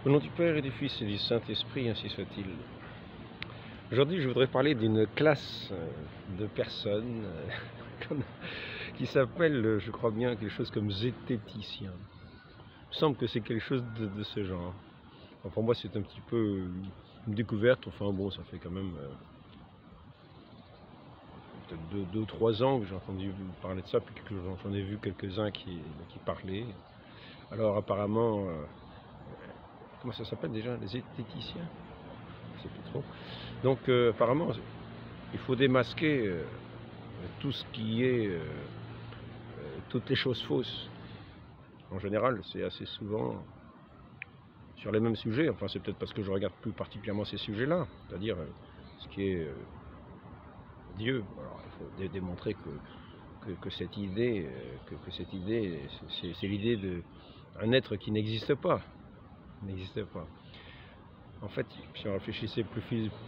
Au nom du Père et du Fils et du Saint-Esprit, ainsi soit-il. Aujourd'hui, je voudrais parler d'une classe de personnes qui s'appelle, je crois bien, quelque chose comme zététiciens. Il me semble que c'est quelque chose de ce genre. Enfin, pour moi, c'est un petit peu une découverte. Enfin bon, ça fait quand même peut-être 2 ou 3 ans que j'ai entendu parler de ça, puis que j'en ai vu quelques-uns qui parlaient. Alors apparemment, comment ça s'appelle déjà, les zététiciens? Je sais plus trop. Donc apparemment, il faut démasquer tout ce qui est, toutes les choses fausses. En général, c'est assez souvent sur les mêmes sujets. Enfin, c'est peut-être parce que je regarde plus particulièrement ces sujets-là, c'est-à-dire ce qui est Dieu. Alors, il faut démontrer que cette idée, c'est l'idée d'un être qui n'existe pas. N'existe pas. En fait, si on réfléchissait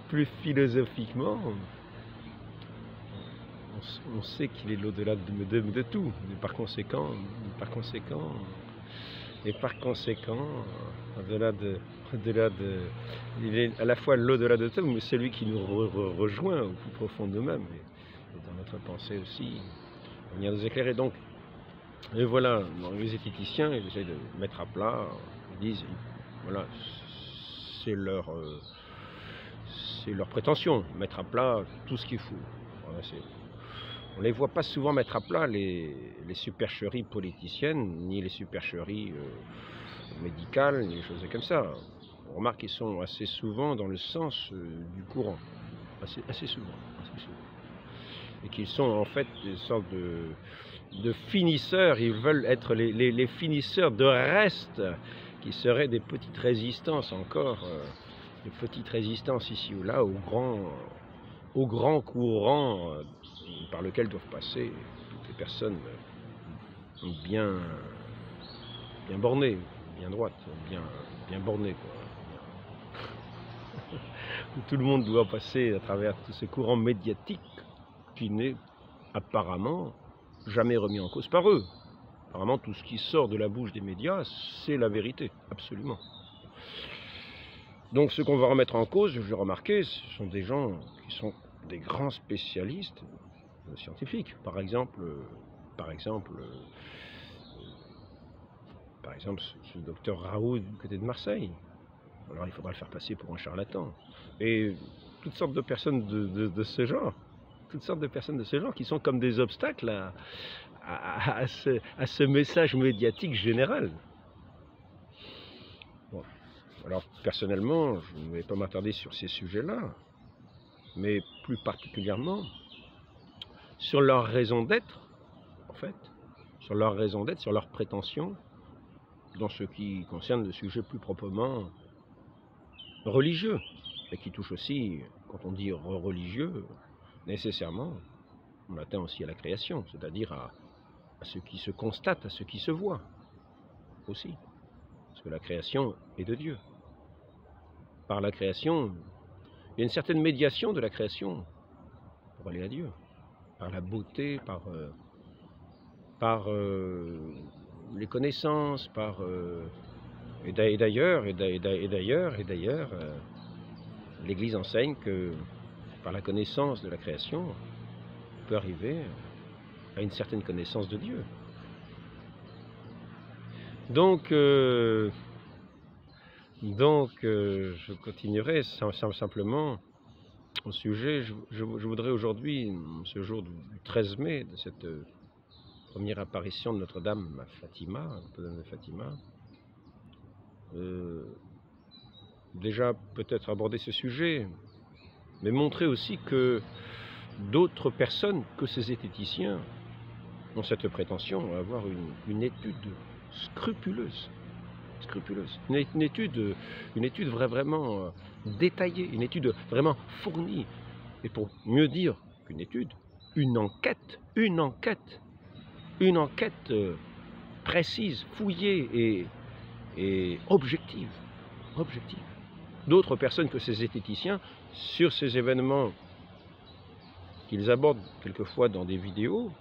plus philosophiquement, on sait qu'il est l'au-delà de tout. Et par conséquent, il est à la fois l'au-delà de tout, mais celui qui nous rejoint au plus profond de nous-mêmes, et dans notre pensée aussi, de venir nous éclairer. Donc, et voilà, les zététiciens, ils essaient de mettre à plat, ils disent, voilà, c'est leur prétention, mettre à plat tout ce qu'il faut. Voilà, on ne les voit pas souvent mettre à plat les supercheries politiciennes, ni les supercheries médicales, ni les choses comme ça. On remarque qu'ils sont assez souvent dans le sens du courant, assez souvent. Et qu'ils sont en fait des sortes de finisseurs, ils veulent être les finisseurs de restes qui seraient des petites résistances encore, des petites résistances ici ou là au grand courant par lequel doivent passer toutes les personnes bien bornées, bien droites, bien bornées, quoi. Tout le monde doit passer à travers tous ces courants médiatiques qui n'est apparemment jamais remis en cause par eux. Apparemment, tout ce qui sort de la bouche des médias, c'est la vérité, absolument. Donc ce qu'on va remettre en cause, je l'ai remarqué, ce sont des gens qui sont des grands spécialistes scientifiques. Par exemple, ce docteur Raoult du côté de Marseille. Alors il faudra le faire passer pour un charlatan. Et toutes sortes de personnes de ce genre, qui sont comme des obstacles à ce message médiatique général. Bon. Alors personnellement, je ne vais pas m'attarder sur ces sujets-là, mais plus particulièrement sur leur raison d'être, en fait, sur leur raison d'être, sur leurs prétentions, dans ce qui concerne le sujet plus proprement religieux, et qui touche aussi, quand on dit religieux, nécessairement, on atteint aussi à la création, c'est-à-dire à ce qui se constate, à ce qui se voit, aussi. Parce que la création est de Dieu. Par la création, il y a une certaine médiation de la création pour aller à Dieu. Par la beauté, par les connaissances, et d'ailleurs, l'Église enseigne que par la connaissance de la création, on peut arriver à une certaine connaissance de Dieu. Donc je continuerai simplement au sujet. Je voudrais aujourd'hui, ce jour du 13 mai, de cette première apparition de Notre-Dame Fatima, Notre-Dame de Fatima, déjà peut-être aborder ce sujet, mais montrer aussi que d'autres personnes que ces zététiciens ont cette prétention à avoir une étude scrupuleuse, une étude vraiment détaillée, une étude vraiment fournie, et pour mieux dire qu'une étude, une enquête précise, fouillée et objective. D'autres personnes que ces zététiciens, sur ces événements qu'ils abordent quelquefois dans des vidéos,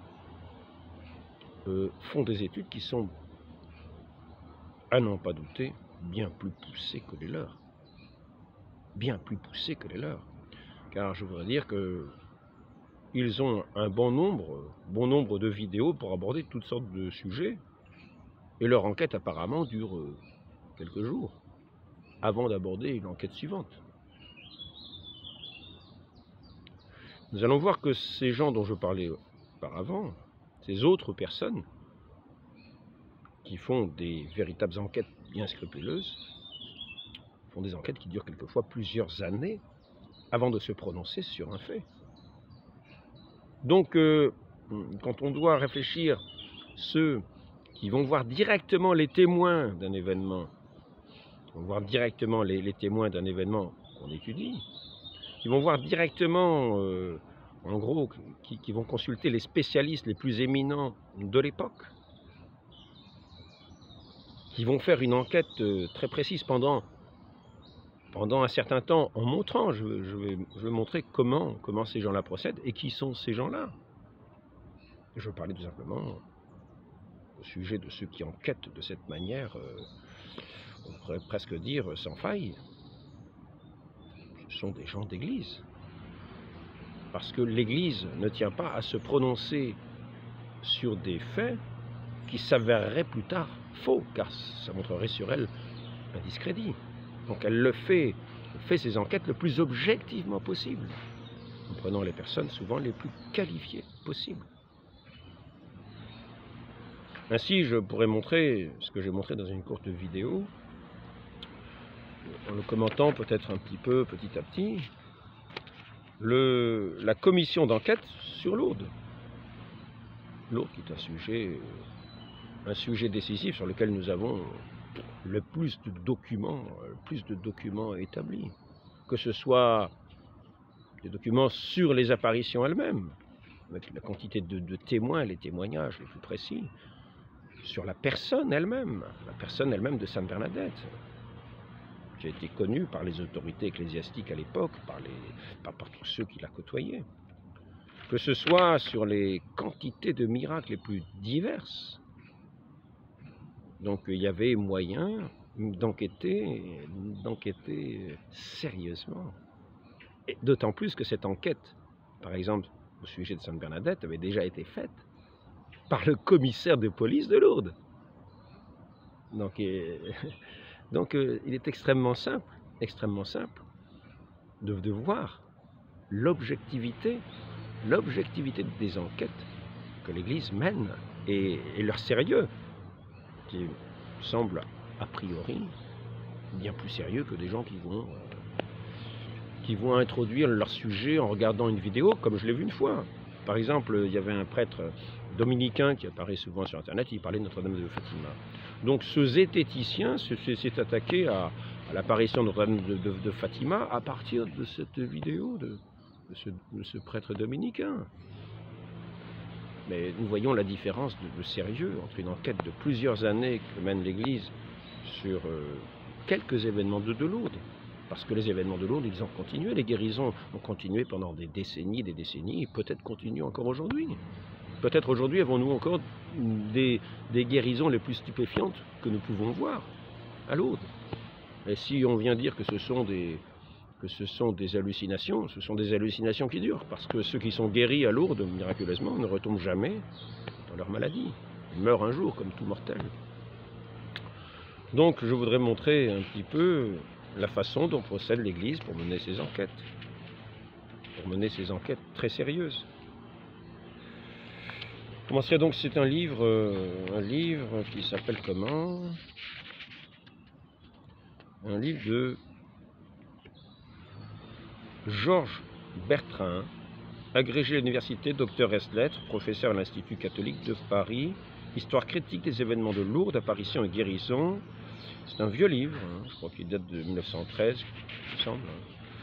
font des études qui sont, à n'en pas douter, bien plus poussés que les leurs. Bien plus poussés que les leurs. Car je voudrais dire qu'ils ont un bon nombre de vidéos pour aborder toutes sortes de sujets. Et leur enquête apparemment dure quelques jours avant d'aborder une enquête suivante. Nous allons voir que ces gens dont je parlais auparavant, ces autres personnes qui font des véritables enquêtes bien scrupuleuses, font des enquêtes qui durent quelquefois plusieurs années avant de se prononcer sur un fait. Donc, quand on doit réfléchir, ceux qui vont voir directement les témoins d'un événement, vont voir directement les témoins d'un événement qu'on étudie, qui vont voir directement, en gros, qui vont consulter les spécialistes les plus éminents de l'époque, qui vont faire une enquête très précise pendant un certain temps, en montrant, je vais montrer comment ces gens-là procèdent et qui sont ces gens-là. Je parlais tout simplement au sujet de ceux qui enquêtent de cette manière, on pourrait presque dire sans faille. Ce sont des gens d'église. Parce que l'église ne tient pas à se prononcer sur des faits qui s'avéreraient plus tard faux, car ça montrerait sur elle un discrédit. Donc elle fait ses enquêtes le plus objectivement possible, en prenant les personnes souvent les plus qualifiées possibles. Ainsi, je pourrais montrer ce que j'ai montré dans une courte vidéo, en le commentant peut-être un petit peu, petit à petit, la commission d'enquête sur Lourdes. Lourdes qui est un sujet décisif sur lequel nous avons le plus de documents établis. Que ce soit des documents sur les apparitions elles-mêmes, avec la quantité de témoins, les témoignages les plus précis, sur la personne elle-même de Sainte Bernadette, qui a été connue par les autorités ecclésiastiques à l'époque, par tous ceux qui la côtoyaient. Que ce soit sur les quantités de miracles les plus diverses. Donc il y avait moyen d'enquêter sérieusement. Et d'autant plus que cette enquête, par exemple au sujet de Sainte Bernadette, avait déjà été faite par le commissaire de police de Lourdes. Donc il est extrêmement simple de voir l'objectivité des enquêtes que l'Église mène et leur sérieux, qui semble a priori bien plus sérieux que des gens qui vont introduire leur sujet en regardant une vidéo, comme je l'ai vu une fois. Par exemple, il y avait un prêtre dominicain qui apparaît souvent sur Internet, il parlait de Notre-Dame de Fatima. Donc ce zététicien s'est attaqué à l'apparition de Notre-Dame de Fatima à partir de cette vidéo de ce prêtre dominicain. Mais nous voyons la différence de sérieux entre une enquête de plusieurs années que mène l'Église sur quelques événements de Lourdes. Parce que les événements de Lourdes, ils ont continué, les guérisons ont continué pendant des décennies, et peut-être continuent encore aujourd'hui. Peut-être aujourd'hui avons-nous encore des guérisons les plus stupéfiantes que nous pouvons voir à Lourdes. Et si on vient dire que ce sont des hallucinations, ce sont des hallucinations qui durent, parce que ceux qui sont guéris à Lourdes, miraculeusement, ne retombent jamais dans leur maladie. Ils meurent un jour, comme tout mortel. Donc je voudrais montrer un petit peu la façon dont procède l'Église pour mener ses enquêtes. Très sérieuses. Je commencerai donc, c'est un livre qui s'appelle comment? Un livre de Georges Bertrain, agrégé à l'université, docteur ès lettres, professeur à l'Institut catholique de Paris, histoire critique des événements de Lourdes, apparitions et guérisons. C'est un vieux livre, je crois qu'il date de 1913, il me semble.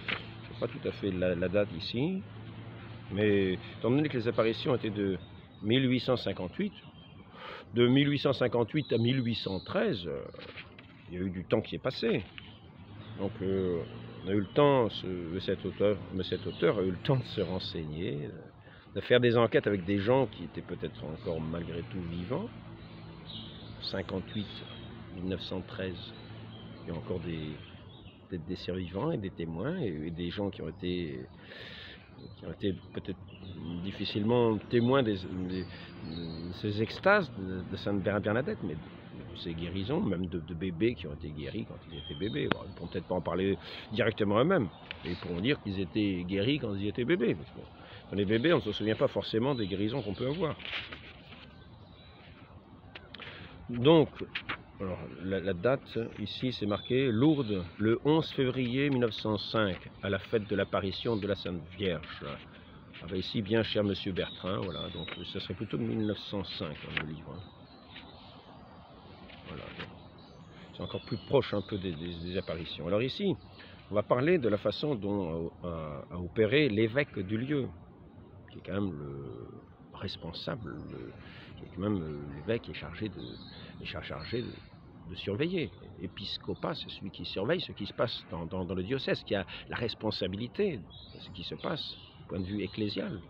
Je n'ai pas tout à fait la date ici, mais étant donné que les apparitions étaient de 1858, de 1858 à 1813, il y a eu du temps qui est passé. Donc on a eu le temps, cet auteur a eu le temps de se renseigner, de faire des enquêtes avec des gens qui étaient peut-être encore malgré tout vivants. 58, 1913, Il y a encore des survivants et des témoins et des gens qui ont été peut-être difficilement témoins de ces extases de Sainte Bernadette, mais de ces guérisons, même de bébés qui ont été guéris quand ils étaient bébés. Bon, ils ne pourront peut-être pas en parler directement eux-mêmes, mais ils pourront dire qu'ils étaient guéris quand ils étaient bébés. Parce que dans les bébés, on ne se souvient pas forcément des guérisons qu'on peut avoir. Donc, alors, la date, ici, c'est marqué Lourdes, le 11 février 1905, à la fête de l'apparition de la Sainte Vierge. Avec ici, bien cher Monsieur Bertrand, voilà, donc ce serait plutôt 1905, hein, le livre. Hein. Voilà, c'est encore plus proche un peu des apparitions. Alors ici, on va parler de la façon dont a opéré l'évêque du lieu, qui est quand même le responsable, qui est quand même l'évêque qui est chargé de surveiller. Épiscopat, c'est celui qui surveille ce qui se passe dans le diocèse, qui a la responsabilité de ce qui se passe du point de vue ecclésial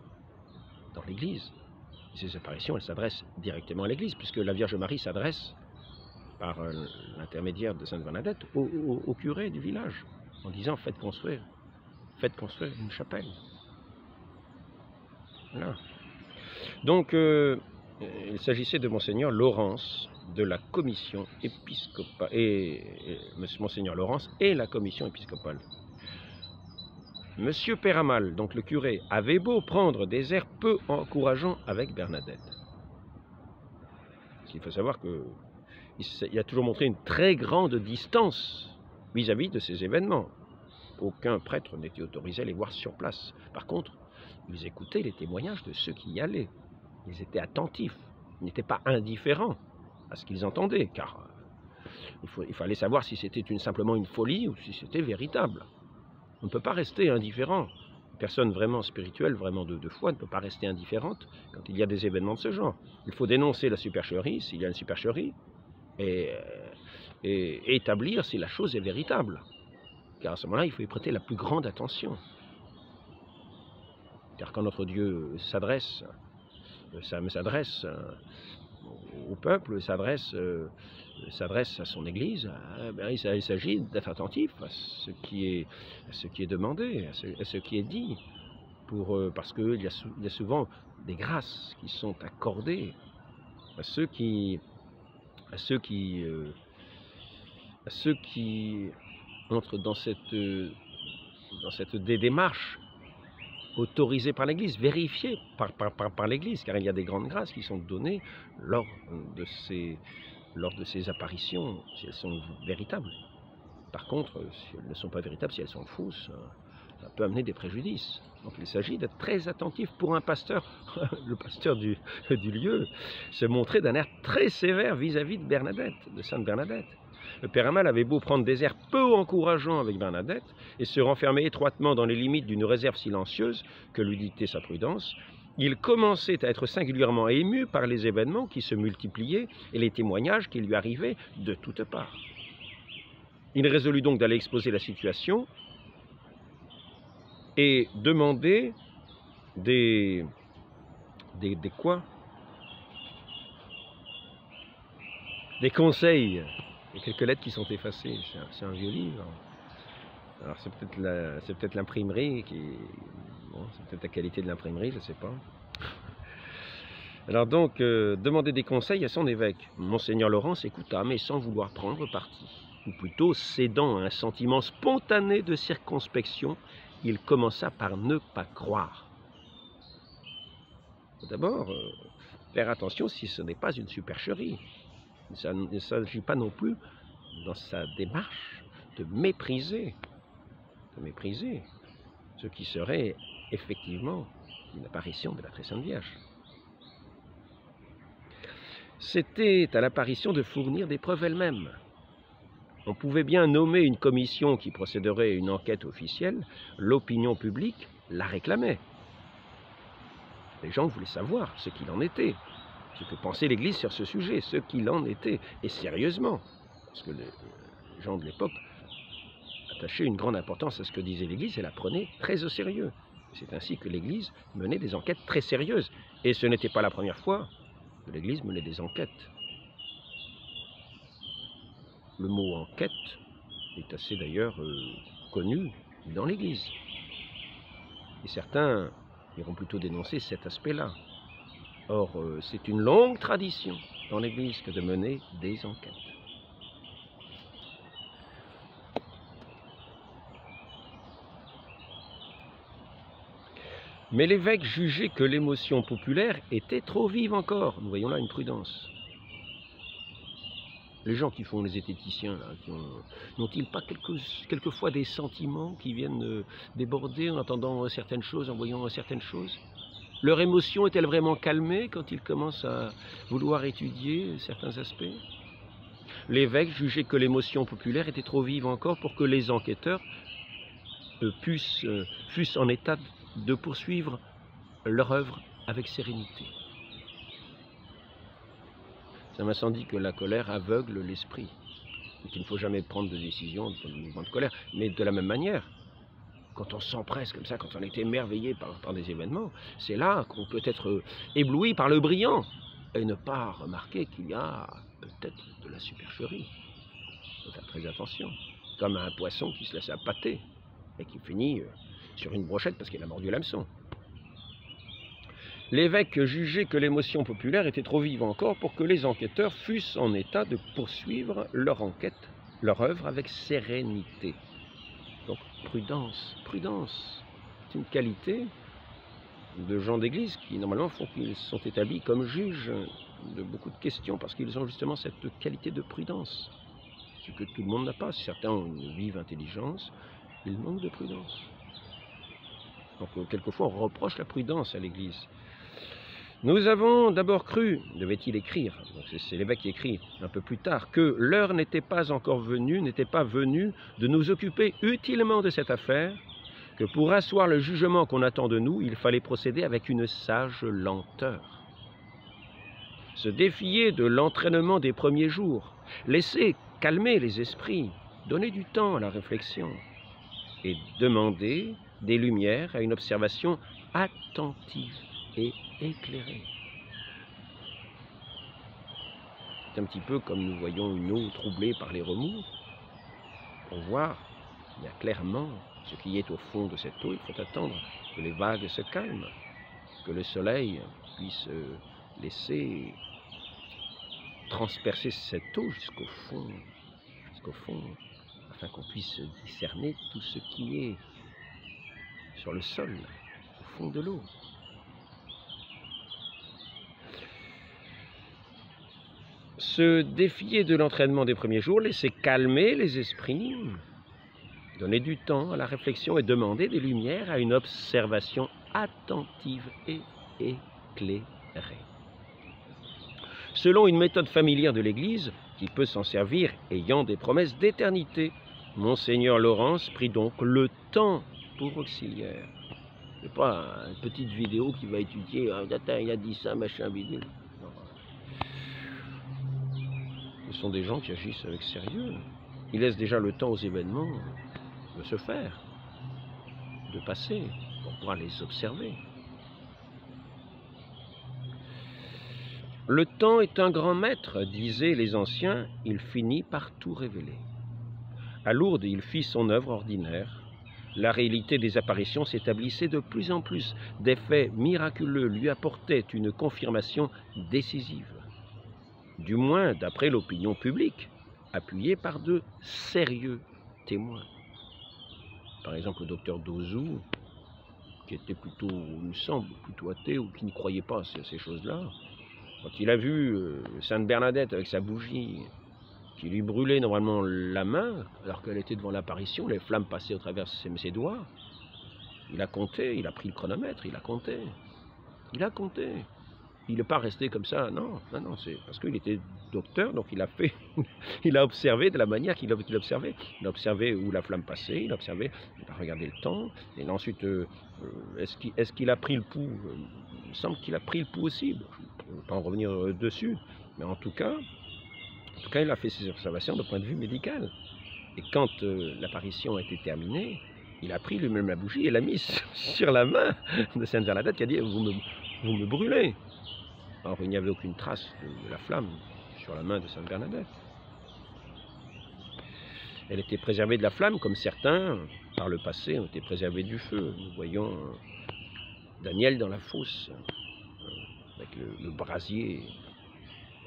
dans l'Église. Ces apparitions, elles s'adressent directement à l'Église, puisque la Vierge Marie s'adresse par l'intermédiaire de Sainte Bernadette au curé du village, en disant faites construire une chapelle. Voilà. Donc, il s'agissait de Monseigneur Laurence, de la commission épiscopale, Monseigneur Laurence et la commission épiscopale. Monsieur Péramal, donc le curé, avait beau prendre des airs peu encourageants avec Bernadette. Il faut savoir qu'il a toujours montré une très grande distance vis-à-vis de ces événements. Aucun prêtre n'était autorisé à les voir sur place. Par contre, ils écoutaient les témoignages de ceux qui y allaient. Ils étaient attentifs, ils n'étaient pas indifférents à ce qu'ils entendaient, car il fallait savoir si c'était simplement une folie ou si c'était véritable. On ne peut pas rester indifférent. Une personne vraiment spirituelle, vraiment de foi, ne peut pas rester indifférente quand il y a des événements de ce genre. Il faut dénoncer la supercherie, s'il y a une supercherie, et établir si la chose est véritable. Car à ce moment-là, il faut y prêter la plus grande attention. Car quand notre Dieu s'adresse au peuple, s'adresse à son Église, il s'agit d'être attentif à ce qui est demandé, à ce qui est dit, parce qu'il y a souvent des grâces qui sont accordées à ceux qui entrent dans cette démarche autorisée par l'Église, vérifiée par l'Église, car il y a des grandes grâces qui sont données lors de ces apparitions, si elles sont véritables. Par contre, si elles ne sont pas véritables, si elles sont fausses, ça peut amener des préjudices. Donc il s'agit d'être très attentif pour un pasteur, le pasteur du lieu, se montrer d'un air très sévère vis-à-vis de Bernadette, de Sainte Bernadette. Le père Amal avait beau prendre des airs peu encourageants avec Bernadette et se renfermer étroitement dans les limites d'une réserve silencieuse que lui dictait sa prudence, il commençait à être singulièrement ému par les événements qui se multipliaient et les témoignages qui lui arrivaient de toutes parts. Il résolut donc d'aller exposer la situation et demander des conseils. Il y a quelques lettres qui sont effacées, c'est un vieux livre. Alors c'est peut-être l'imprimerie c'est peut-être la qualité de l'imprimerie, je ne sais pas. Alors donc, demander des conseils à son évêque. Monseigneur Laurence écouta, mais sans vouloir prendre parti. Ou plutôt, cédant à un sentiment spontané de circonspection, il commença par ne pas croire. D'abord, faire attention si ce n'est pas une supercherie. Il ne s'agit pas non plus, dans sa démarche, de mépriser ce qui serait effectivement une apparition de la Très Sainte Vierge. C'était à l'apparition de fournir des preuves elle-même. On pouvait bien nommer une commission qui procéderait à une enquête officielle, l'opinion publique la réclamait. Les gens voulaient savoir ce qu'il en était, ce que pensait l'Église sur ce sujet, ce qu'il en était, et sérieusement, parce que les gens de l'époque attachaient une grande importance à ce que disait l'Église et la prenaient très au sérieux. C'est ainsi que l'Église menait des enquêtes très sérieuses, et ce n'était pas la première fois que l'Église menait des enquêtes. Le mot enquête est assez d'ailleurs connu dans l'Église. Et certains iront plutôt dénoncer cet aspect-là. Or, c'est une longue tradition dans l'Église que de mener des enquêtes. Mais l'évêque jugeait que l'émotion populaire était trop vive encore. Nous voyons là une prudence. Les gens qui font les zététiciens, n'ont-ils pas quelquefois des sentiments qui viennent déborder en entendant certaines choses, en voyant certaines choses? Leur émotion est-elle vraiment calmée quand ils commencent à vouloir étudier certains aspects? L'évêque jugeait que l'émotion populaire était trop vive encore pour que les enquêteurs fussent en état de poursuivre leur œuvre avec sérénité. Saint Vincent dit que la colère aveugle l'esprit, et qu'il ne faut jamais prendre de décision dans le mouvement de colère, mais de la même manière, quand on s'empresse comme ça, quand on est émerveillé par des événements, c'est là qu'on peut être ébloui par le brillant, et ne pas remarquer qu'il y a peut-être de la supercherie. Il faut faire très attention, comme un poisson qui se laisse appâter, et qui finit sur une brochette parce qu'il a mordu l'hameçon. L'évêque jugeait que l'émotion populaire était trop vive encore pour que les enquêteurs fussent en état de poursuivre leur enquête, leur œuvre avec sérénité. Donc prudence, prudence, c'est une qualité de gens d'église qui normalement font qu'ils sont établis comme juges de beaucoup de questions parce qu'ils ont justement cette qualité de prudence. Ce que tout le monde n'a pas. Certains ont une vive intelligence, ils manquent de prudence. Donc quelquefois on reproche la prudence à l'église. Nous avons d'abord cru, devait-il écrire, c'est l'évêque qui écrit un peu plus tard, que l'heure n'était pas encore venue, n'était pas venue de nous occuper utilement de cette affaire, que pour asseoir le jugement qu'on attend de nous, il fallait procéder avec une sage lenteur. Se défier de l'entraînement des premiers jours, laisser calmer les esprits, donner du temps à la réflexion et demander des lumières à une observation attentive et éclairée. C'est un petit peu comme nous voyons une eau troublée par les remous. Pour voir bien clairement ce qui est au fond de cette eau, il faut attendre que les vagues se calment, que le soleil puisse laisser transpercer cette eau jusqu'au fond, afin qu'on puisse discerner tout ce qui est sur le sol, au fond de l'eau. Se défier de l'entraînement des premiers jours, laisser calmer les esprits, donner du temps à la réflexion et demander des lumières à une observation attentive et éclairée. Selon une méthode familière de l'Église, qui peut s'en servir ayant des promesses d'éternité, Monseigneur Laurence prit donc le temps pour auxiliaire. Ce n'est pas une petite vidéo qui va étudier, il a dit ça, machin, bidule. Ce sont des gens qui agissent avec sérieux. Ils laissent déjà le temps aux événements de se faire, de passer, pour pouvoir les observer. Le temps est un grand maître, disaient les anciens, il finit par tout révéler. À Lourdes, il fit son œuvre ordinaire. La réalité des apparitions s'établissait de plus en plus. Des faits miraculeux lui apportaient une confirmation décisive. Du moins d'après l'opinion publique, appuyée par de sérieux témoins. Par exemple, le docteur Dozou, qui était plutôt, il me semble, plutôt athée ou qui ne croyait pas à ces choses-là, quand il a vu Sainte Bernadette avec sa bougie qui lui brûlait normalement la main, alors qu'elle était devant l'apparition, les flammes passaient au travers ses doigts, il a compté, il a pris le chronomètre, il a compté. Il a compté. Il n'est pas resté comme ça, non, c'est parce qu'il était docteur, donc il a observé de la manière qu'il observait. Il a observé où la flamme passait, il a regardé le temps, et ensuite, est-ce qu'il a pris le pouls? Il me semble qu'il a pris le pouls aussi, je ne vais pas en revenir dessus, mais en tout cas, il a fait ses observations de point de vue médical. Et quand l'apparition a été terminée, il a pris lui-même la bougie et l'a mise sur la main de Sainte Bernadette qui a dit « vous me brûlez ». Alors il n'y avait aucune trace de la flamme sur la main de Sainte Bernadette. Elle était préservée de la flamme, comme certains, par le passé, ont été préservés du feu. Nous voyons Daniel dans la fosse, avec le brasier.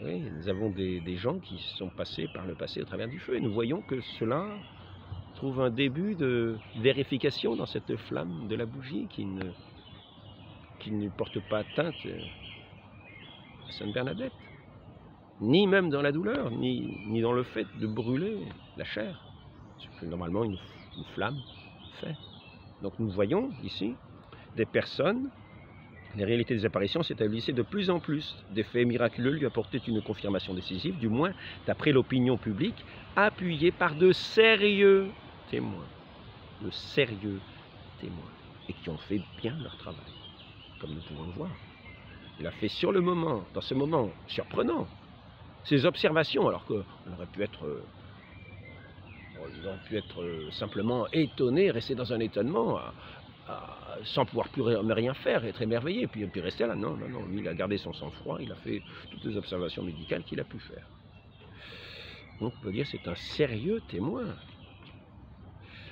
Oui, nous avons des gens qui sont passés par le passé au travers du feu. Et nous voyons que cela trouve un début de vérification dans cette flamme de la bougie qui ne porte pas atteinte à Sainte Bernadette, ni même dans la douleur, ni dans le fait de brûler la chair, ce que normalement une flamme fait. Donc nous voyons ici des personnes, les réalités des apparitions s'établissaient de plus en plus. Des faits miraculeux lui apportaient une confirmation décisive, du moins d'après l'opinion publique, appuyée par de sérieux témoins. De sérieux témoins. Et qui ont fait bien leur travail, comme nous pouvons le voir. Il a fait sur le moment, dans ce moment surprenant, ces observations, alors qu'on aurait pu être... Ils auraient pu être simplement étonnés, rester dans un étonnement, sans pouvoir plus rien faire, être émerveillé, puis rester là. Non, lui, il a gardé son sang-froid, il a fait toutes les observations médicales qu'il a pu faire. Donc, on peut dire que c'est un sérieux témoin.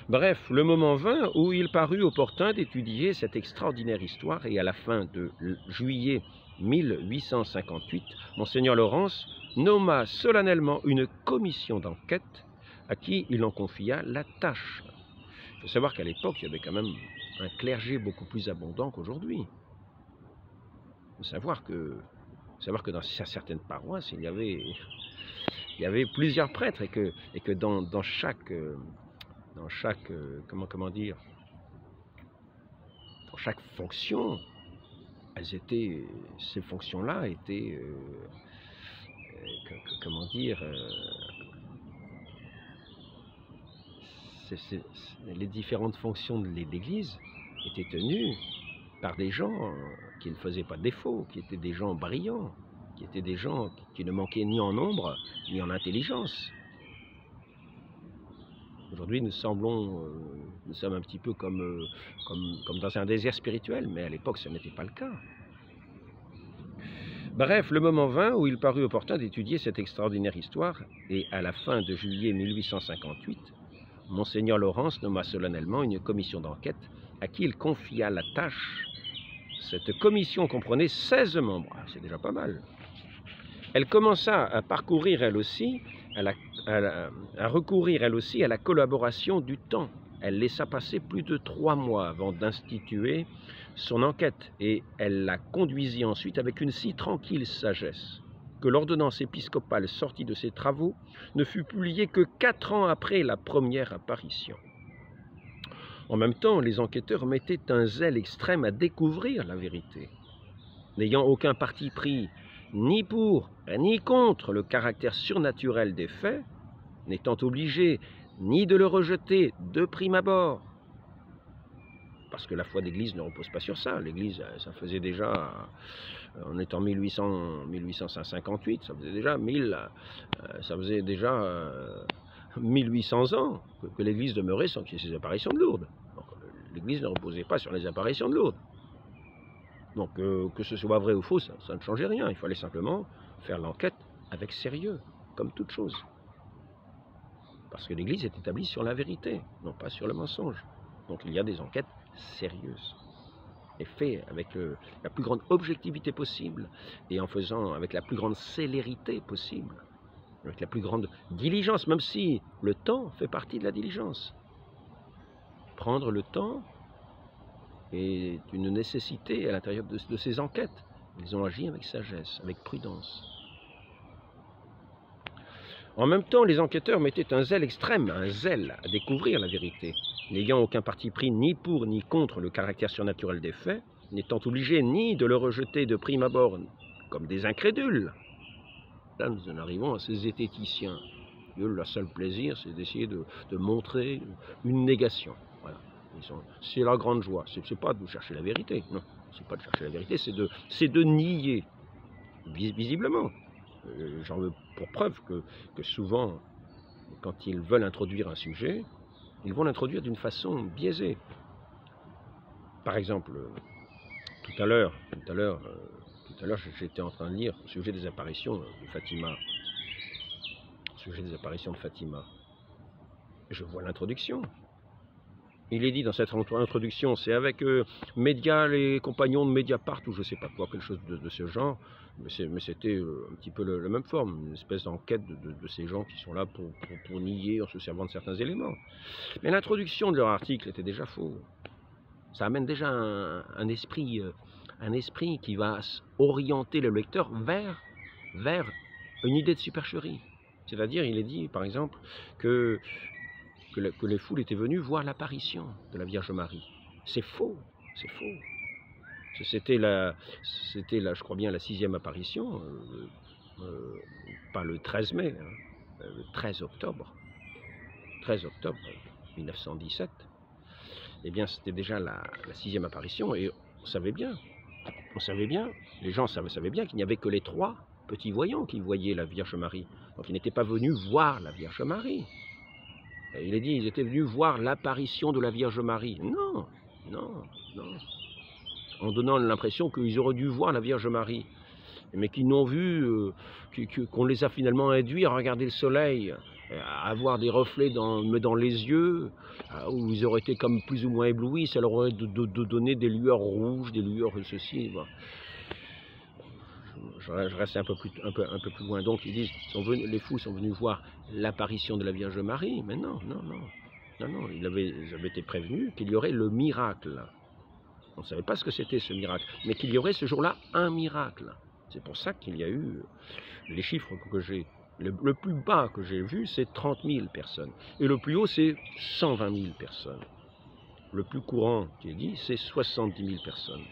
Bref, le moment vint où il parut opportun d'étudier cette extraordinaire histoire, et à la fin de juillet 1858, Monseigneur Laurence nomma solennellement une commission d'enquête à qui il en confia la tâche. Il faut savoir qu'à l'époque, il y avait quand même un clergé beaucoup plus abondant qu'aujourd'hui. Il faut savoir que dans certaines paroisses, il y avait plusieurs prêtres, et que dans chaque fonction, ces fonctions-là étaient, les différentes fonctions de l'Église étaient tenues par des gens qui ne faisaient pas défaut, qui étaient des gens brillants, qui étaient des gens qui ne manquaient ni en nombre, ni en intelligence. Aujourd'hui, nous sommes un petit peu comme dans un désert spirituel, mais à l'époque, ce n'était pas le cas. Bref, le moment vint où il parut opportun d'étudier cette extraordinaire histoire, et à la fin de juillet 1858, Monseigneur Laurence nomma solennellement une commission d'enquête à qui il confia la tâche. Cette commission comprenait 16 membres, c'est déjà pas mal. Elle commença à parcourir elle aussi, à recourir elle aussi à la collaboration du temps. Elle laissa passer plus de 3 mois avant d'instituer son enquête, et elle la conduisit ensuite avec une si tranquille sagesse que l'ordonnance épiscopale sortie de ses travaux ne fut publiée que 4 ans après la première apparition. En même temps, les enquêteurs mettaient un zèle extrême à découvrir la vérité. N'ayant aucun parti pris ni pour ni contre le caractère surnaturel des faits, n'étant obligés ni de le rejeter de prime abord, parce que la foi d'Église ne repose pas sur ça. L'Église, ça faisait déjà, on est en 1858, ça faisait déjà 1800 ans que l'Église demeurait sans qu'il y ait ces apparitions de Lourdes. L'Église ne reposait pas sur les apparitions de Lourdes. Donc que ce soit vrai ou faux, ça ne changeait rien. Il fallait simplement faire l'enquête avec sérieux, comme toute chose. Parce que l'Église est établie sur la vérité, non pas sur le mensonge. Donc il y a des enquêtes sérieuses, et faites avec la plus grande objectivité possible, et en faisant avec la plus grande célérité possible, avec la plus grande diligence, même si le temps fait partie de la diligence. Prendre le temps est une nécessité à l'intérieur de ces enquêtes. Ils ont agi avec sagesse, avec prudence. En même temps, les enquêteurs mettaient un zèle extrême, un zèle à découvrir la vérité, n'ayant aucun parti pris ni pour ni contre le caractère surnaturel des faits, n'étant obligés ni de le rejeter de prime abord comme des incrédules. Là, nous en arrivons à ces zététiciens. Eux, leur seul plaisir, c'est d'essayer de montrer une négation. Voilà. C'est la grande joie. C'est pas de chercher la vérité, non. C'est pas de chercher la vérité, c'est de nier, visiblement. J'en veux pour preuve que souvent, quand ils veulent introduire un sujet, ils vont l'introduire d'une façon biaisée. Par exemple, tout à l'heure, j'étais en train de lire au sujet des apparitions de Fatima. Au sujet des apparitions de Fatima. Je vois l'introduction. Il est dit dans cette introduction, c'est avec Média, les compagnons de Mediapart, ou je ne sais pas quoi, quelque chose de ce genre, mais c'était un petit peu la même forme, une espèce d'enquête de ces gens qui sont là pour nier en se servant de certains éléments. Mais l'introduction de leur article était déjà faux. Ça amène déjà un esprit qui va orienter le lecteur vers une idée de supercherie. C'est-à-dire, il est dit, par exemple, que les foules étaient venues voir l'apparition de la Vierge Marie. C'est faux, c'est faux. C'était je crois bien, la 6e apparition, pas le 13 mai, hein, le 13 octobre 1917. Eh bien, c'était déjà la 6e apparition, et on savait bien, les gens savaient bien qu'il n'y avait que les 3 petits voyants qui voyaient la Vierge Marie. Donc ils n'étaient pas venus voir la Vierge Marie. Et il est dit, ils étaient venus voir l'apparition de la Vierge Marie. Non, non, non. En donnant l'impression qu'ils auraient dû voir la Vierge Marie, mais qu'ils n'ont vu, qu'on les a finalement induits à regarder le soleil, à avoir des reflets dans les yeux, où ils auraient été comme plus ou moins éblouis, ça leur aurait donné des lueurs rouges, des lueurs ceci. Voilà. Je reste un peu plus loin. Donc ils disent, les fous sont venus voir l'apparition de la Vierge Marie, mais non, non, non. Non, non, ils avaient été prévenus qu'il y aurait le miracle. On ne savait pas ce que c'était ce miracle, mais qu'il y aurait ce jour-là un miracle. C'est pour ça qu'il y a eu les chiffres que j'ai. Le plus bas que j'ai vu, c'est 30 000 personnes. Et le plus haut, c'est 120 000 personnes. Le plus courant qui est dit, c'est 70 000 personnes.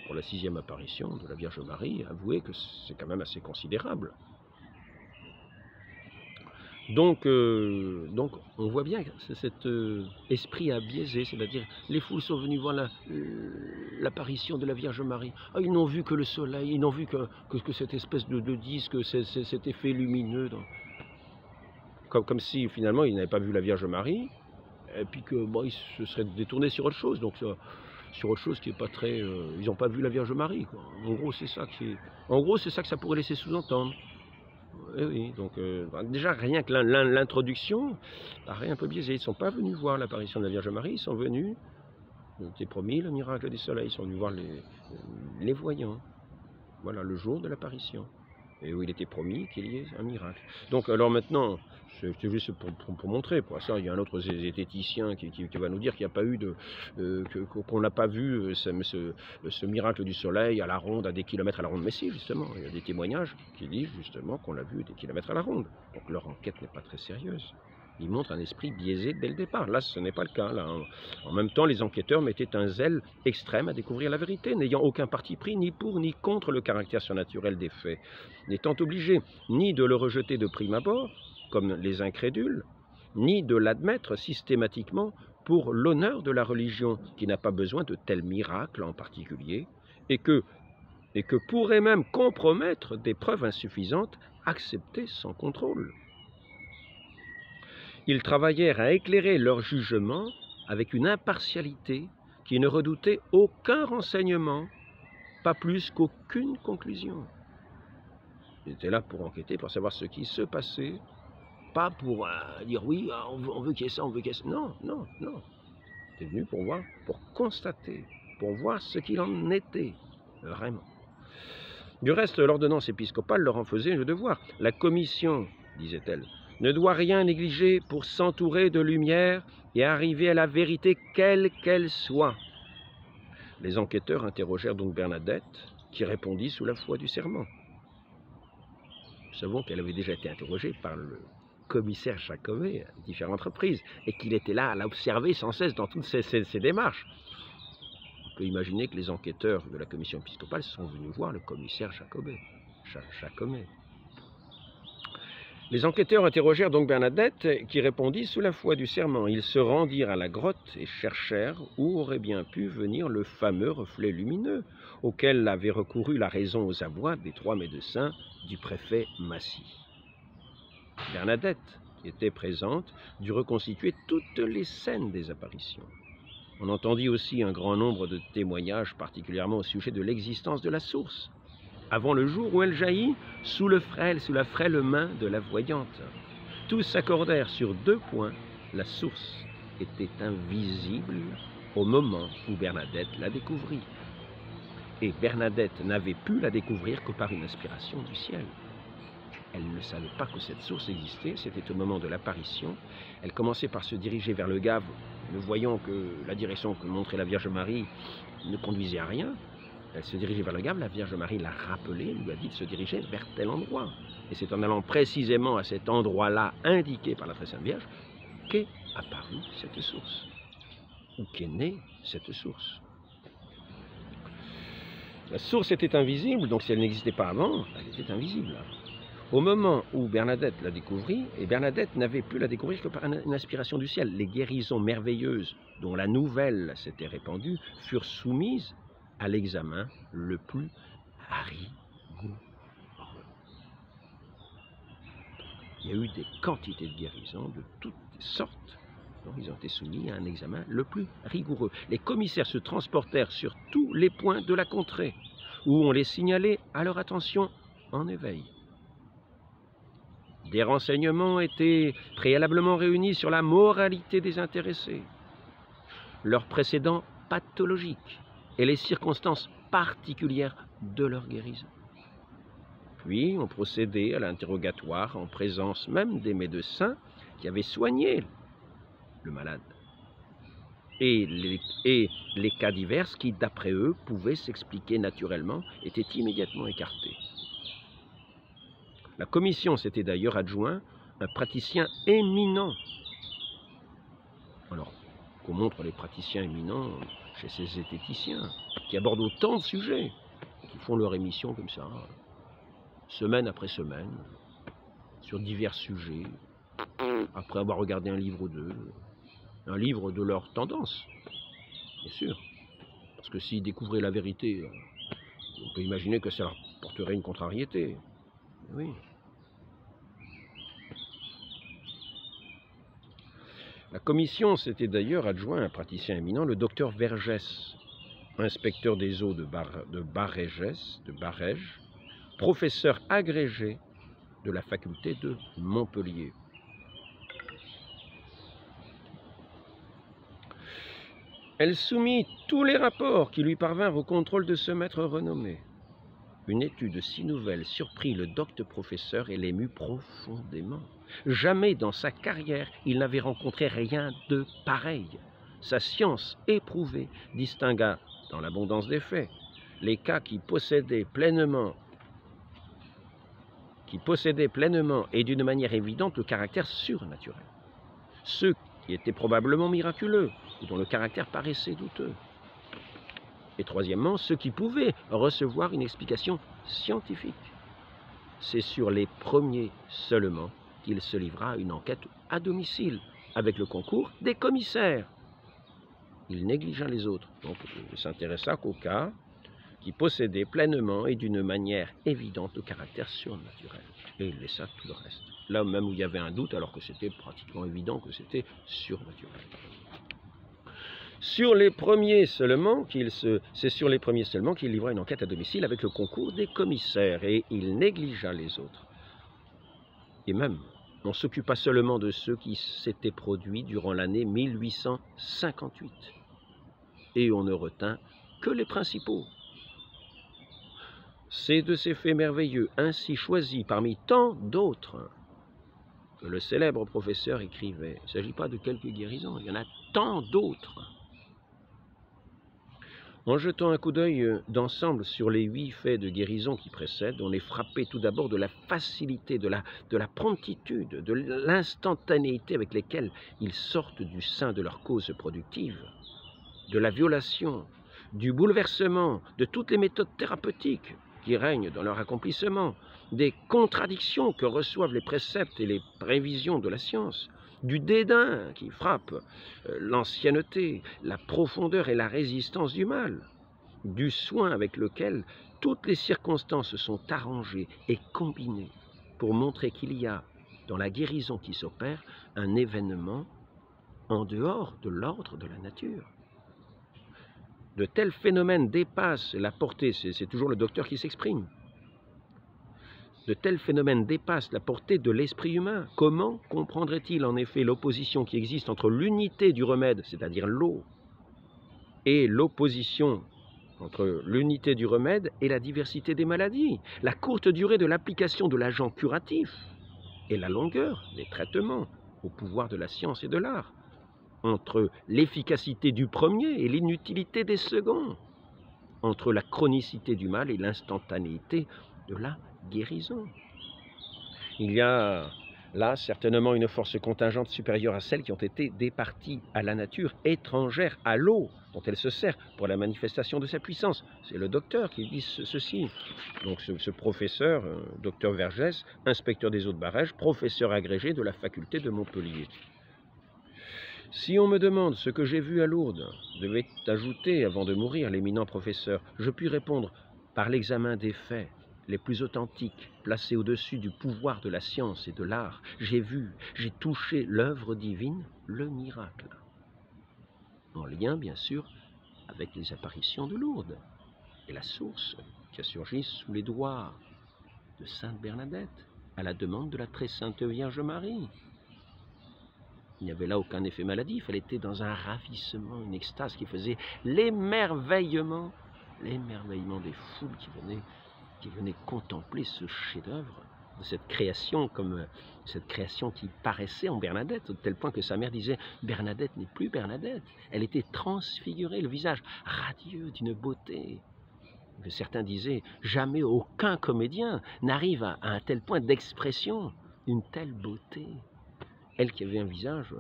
Pour la 6e apparition de la Vierge Marie, avouez que c'est quand même assez considérable. Donc on voit bien que cet esprit à biaiser, c'est-à-dire les foules sont venues voir l'apparition de la Vierge Marie. Ah, ils n'ont vu que le soleil, ils n'ont vu que cette espèce de disque, cet effet lumineux. Comme si finalement ils n'avaient pas vu la Vierge Marie, et puis que bon, ils se seraient détournés sur autre chose. Donc sur autre chose qui est pas très... ils n'ont pas vu la Vierge Marie, quoi. En gros, c'est ça que ça pourrait laisser sous-entendre. Oui, donc déjà rien que l'introduction paraît un peu biaisée. Ils ne sont pas venus voir l'apparition de la Vierge Marie, ils sont venus, il était promis le miracle du soleil, ils sont venus voir les voyants. Voilà, le jour de l'apparition. Et où il était promis qu'il y ait un miracle. Donc alors maintenant, c'est juste pour montrer, pour ça il y a un autre zététicien qui va nous dire qu'il n'y a pas eu qu'on n'a pas vu ce miracle du soleil à la ronde, à des kilomètres à la ronde. Mais si, justement, il y a des témoignages qui disent justement qu'on l'a vu des kilomètres à la ronde. Donc leur enquête n'est pas très sérieuse. Ils montrent un esprit biaisé dès le départ. Là, ce n'est pas le cas. Là. En même temps, les enquêteurs mettaient un zèle extrême à découvrir la vérité, n'ayant aucun parti pris ni pour ni contre le caractère surnaturel des faits, n'étant obligés ni de le rejeter de prime abord, comme les incrédules, ni de l'admettre systématiquement pour l'honneur de la religion, qui n'a pas besoin de tels miracles en particulier, et que pourrait même compromettre des preuves insuffisantes acceptées sans contrôle. Ils travaillèrent à éclairer leur jugement avec une impartialité qui ne redoutait aucun renseignement, pas plus qu'aucune conclusion. Ils étaient là pour enquêter, pour savoir ce qui se passait, pas pour dire oui, on veut qu'il y ait ça, on veut qu'il y ait ça. Non, non, non. Ils étaient venus pour voir, pour constater, pour voir ce qu'il en était, vraiment. Du reste, l'ordonnance épiscopale leur en faisait le devoir. La commission, disait-elle, ne doit rien négliger pour s'entourer de lumière et arriver à la vérité quelle qu'elle soit. Les enquêteurs interrogèrent donc Bernadette, qui répondit sous la foi du serment. Nous savons qu'elle avait déjà été interrogée par le commissaire Jacomet à différentes reprises, et qu'il était là à l'observer sans cesse dans toutes ses démarches. On peut imaginer que les enquêteurs de la commission épiscopale sont venus voir le commissaire Jacomet. Les enquêteurs interrogèrent donc Bernadette, qui répondit sous la foi du serment. Ils se rendirent à la grotte et cherchèrent où aurait bien pu venir le fameux reflet lumineux, auquel avait recouru la raison aux abois des 3 médecins du préfet Massy. Bernadette, qui était présente, dut reconstituer toutes les scènes des apparitions. On entendit aussi un grand nombre de témoignages, particulièrement au sujet de l'existence de la source, avant le jour où elle jaillit, sous la frêle main de la voyante. Tous s'accordèrent sur 2 points La source était invisible au moment où Bernadette la découvrit. Et Bernadette n'avait pu la découvrir que par une inspiration du ciel. Elle ne savait pas que cette source existait, c'était au moment de l'apparition. Elle commençait par se diriger vers le Gave, ne voyant que la direction que montrait la Vierge Marie ne conduisait à rien. Elle se dirigeait vers le Gave, la Vierge Marie l'a rappelé, lui a dit de se diriger vers tel endroit. Et c'est en allant précisément à cet endroit-là, indiqué par la Très Sainte Vierge, qu'est apparue cette source, ou qu'est née cette source. La source était invisible, donc si elle n'existait pas avant, elle était invisible. Au moment où Bernadette la découvrit, et Bernadette n'avait pu la découvrir que par une inspiration du ciel, les guérisons merveilleuses dont la nouvelle s'était répandue furent soumises à l'examen le plus rigoureux. Il y a eu des quantités de guérisons de toutes sortes, dont ils ont été soumis à un examen le plus rigoureux. Les commissaires se transportèrent sur tous les points de la contrée, où on les signalait à leur attention en éveil. Des renseignements étaient préalablement réunis sur la moralité des intéressés, leurs précédents pathologiques et les circonstances particulières de leur guérison. Puis on procédait à l'interrogatoire en présence même des médecins qui avaient soigné le malade et les cas divers qui, d'après eux, pouvaient s'expliquer naturellement, étaient immédiatement écartés. La commission s'était d'ailleurs adjoint un praticien éminent. Alors, qu'on montre les praticiens éminents chez ces zététiciens, qui abordent autant de sujets, qui font leur émission comme ça, semaine après semaine, sur divers sujets, après avoir regardé un livre ou deux, un livre de leur tendance, bien sûr. Parce que s'ils découvraient la vérité, on peut imaginer que ça leur porterait une contrariété. Oui. La commission s'était d'ailleurs adjoint un praticien éminent, le docteur Vergès, inspecteur des eaux de Barège, professeur agrégé de la faculté de Montpellier. Elle soumit tous les rapports qui lui parvinrent au contrôle de ce maître renommé. Une étude si nouvelle surprit le docte professeur et l'émut profondément. Jamais dans sa carrière, il n'avait rencontré rien de pareil. Sa science éprouvée distingua, dans l'abondance des faits, les cas qui possédaient pleinement et d'une manière évidente le caractère surnaturel. Ceux qui étaient probablement miraculeux, ou dont le caractère paraissait douteux. Et troisièmement, ceux qui pouvaient recevoir une explication scientifique. C'est sur les premiers seulement qu'il se livra à une enquête à domicile, avec le concours des commissaires. Il négligea les autres, donc il ne s'intéressa qu'aux cas qui possédaient pleinement et d'une manière évidente le caractère surnaturel. Et il laissa tout le reste. Là même où il y avait un doute, alors que c'était pratiquement évident que c'était surnaturel. C'est sur les premiers seulement qu'il livra une enquête à domicile avec le concours des commissaires, et il négligea les autres. Et même, on s'occupa seulement de ceux qui s'étaient produits durant l'année 1858, et on ne retint que les principaux. C'est de ces faits merveilleux, ainsi choisis parmi tant d'autres, que le célèbre professeur écrivait. Il ne s'agit pas de quelques guérisons, il y en a tant d'autres. En jetant un coup d'œil d'ensemble sur les 8 faits de guérison qui précèdent, on est frappé tout d'abord de la facilité, de la promptitude, de l'instantanéité avec lesquelles ils sortent du sein de leur cause productive, de la violation, du bouleversement, de toutes les méthodes thérapeutiques qui règnent dans leur accomplissement, des contradictions que reçoivent les préceptes et les prévisions de la science, du dédain qui frappe l'ancienneté, la profondeur et la résistance du mal, du soin avec lequel toutes les circonstances sont arrangées et combinées pour montrer qu'il y a, dans la guérison qui s'opère, un événement en dehors de l'ordre de la nature. De tels phénomènes dépassent la portée, c'est toujours le docteur qui s'exprime, De tels phénomènes dépassent la portée de l'esprit humain. Comment comprendrait-il en effet l'opposition qui existe entre l'unité du remède, c'est-à-dire l'eau, et l'opposition entre l'unité du remède et la diversité des maladies, la courte durée de l'application de l'agent curatif et la longueur des traitements au pouvoir de la science et de l'art, entre l'efficacité du premier et l'inutilité des seconds, entre la chronicité du mal et l'instantanéité de la guérison. Il y a là certainement une force contingente supérieure à celles qui ont été départies à la nature, étrangère à l'eau dont elle se sert pour la manifestation de sa puissance. C'est le docteur qui dit ceci. Donc ce professeur, docteur Vergès, inspecteur des eaux de barrage, professeur agrégé de la faculté de Montpellier. Si on me demande ce que j'ai vu à Lourdes, devait ajouter avant de mourir l'éminent professeur, je puis répondre par l'examen des faits les plus authentiques, placés au-dessus du pouvoir de la science et de l'art. J'ai vu, j'ai touché l'œuvre divine, le miracle. En lien, bien sûr, avec les apparitions de Lourdes et la source qui a surgi sous les doigts de Sainte Bernadette, à la demande de la très sainte Vierge Marie. Il n'y avait là aucun effet maladif, elle était dans un ravissement, une extase qui faisait l'émerveillement des foules qui venaient contempler ce chef-d'œuvre de cette création, comme cette création qui paraissait en Bernadette, au tel point que sa mère disait « Bernadette n'est plus Bernadette ». Elle était transfigurée, le visage radieux d'une beauté. Que certains disaient « Jamais aucun comédien n'arrive à un tel point d'expression, une telle beauté ». Elle qui avait un visage,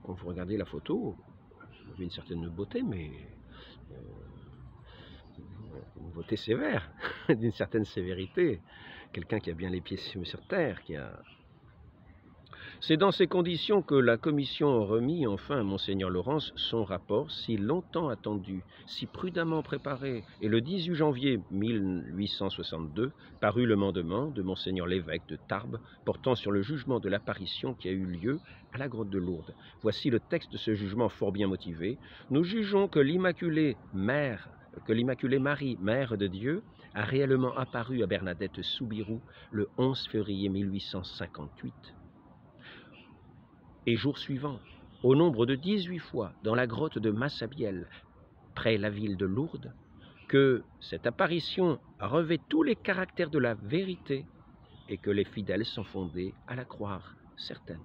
quand vous regardez la photo, elle avait une certaine beauté, mais une beauté sévère, d'une certaine sévérité. Quelqu'un qui a bien les pieds sur terre, C'est dans ces conditions que la commission remit enfin à Monseigneur Laurence son rapport si longtemps attendu, si prudemment préparé, et le 18 janvier 1862 parut le mandement de Monseigneur l'évêque de Tarbes portant sur le jugement de l'apparition qui a eu lieu à la grotte de Lourdes. Voici le texte de ce jugement fort bien motivé. Nous jugeons que l'Immaculée Marie, Mère de Dieu, a réellement apparu à Bernadette Soubirous le 11 février 1858. Et jour suivant, au nombre de 18 fois, dans la grotte de Massabielle, près la ville de Lourdes, que cette apparition revêt tous les caractères de la vérité et que les fidèles sont fondés à la croire certaine.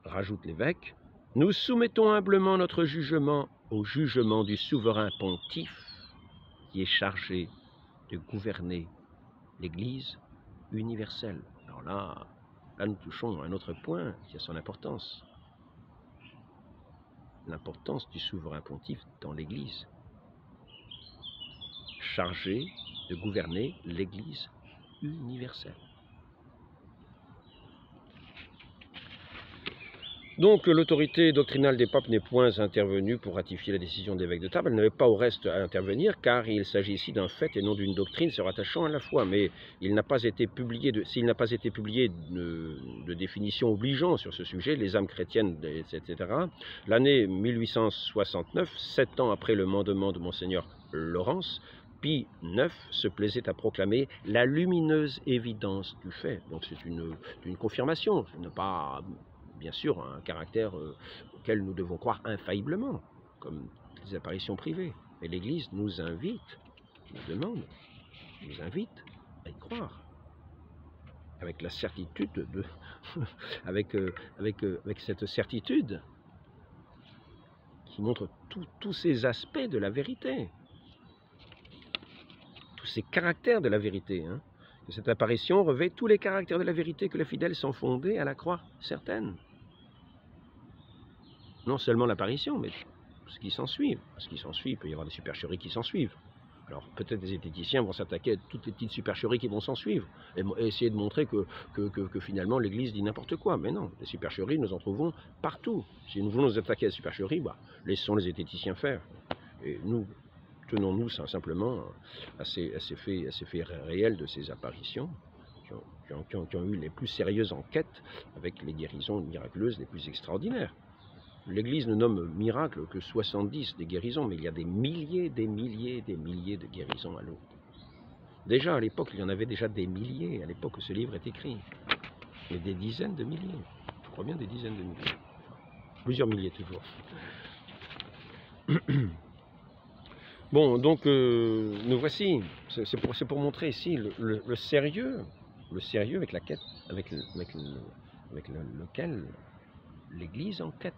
Rajoute l'évêque, nous soumettons humblement notre jugement au jugement du souverain pontife qui est chargé de gouverner l'Église universelle. Alors là, nous touchons à un autre point qui a son importance. L'importance du souverain pontife dans l'Église. Chargé de gouverner l'Église universelle. Donc l'autorité doctrinale des papes n'est point intervenue pour ratifier la décision de l'évêque de Tarbes. Elle n'avait pas au reste à intervenir car il s'agit ici d'un fait et non d'une doctrine se rattachant à la foi. Mais il n'a pas été publié s'il n'a pas été publié de définition obligeant sur ce sujet, les âmes chrétiennes, etc. L'année 1869, 7 ans après le mandement de Monseigneur Laurence, Pie IX se plaisait à proclamer la lumineuse évidence du fait. Donc c'est une confirmation, ce n'est pas bien sûr un caractère auquel nous devons croire infailliblement, comme les apparitions privées. Mais l'Église nous invite, nous demande, nous invite à y croire, avec la certitude avec cette certitude qui montre tous ces aspects de la vérité, tous ces caractères de la vérité. Que cette apparition revêt tous les caractères de la vérité que les fidèles sont fondés à la croire certaine. Non seulement l'apparition, mais ce qui s'ensuit. Ce qui s'ensuit, il peut y avoir des supercheries qui s'ensuivent. Alors peut-être les zététiciens vont s'attaquer à toutes les petites supercheries qui vont s'ensuivre et essayer de montrer que finalement l'Église dit n'importe quoi. Mais non, les supercheries, nous en trouvons partout. Si nous voulons nous attaquer à la supercherie, laissons les zététiciens faire. Et nous, tenons-nous simplement à ces faits réels de ces apparitions qui ont eu les plus sérieuses enquêtes avec les guérisons miraculeuses les plus extraordinaires. L'Église ne nomme miracle que 70 des guérisons, mais il y a des milliers de guérisons à Lourdes. Déjà à l'époque, il y en avait déjà des milliers, à l'époque où ce livre est écrit. Et des dizaines de milliers. Je crois bien des dizaines de milliers. Plusieurs milliers toujours. Bon, donc nous voici. C'est pour montrer ici le sérieux avec la quête, avec lequel l'Église enquête.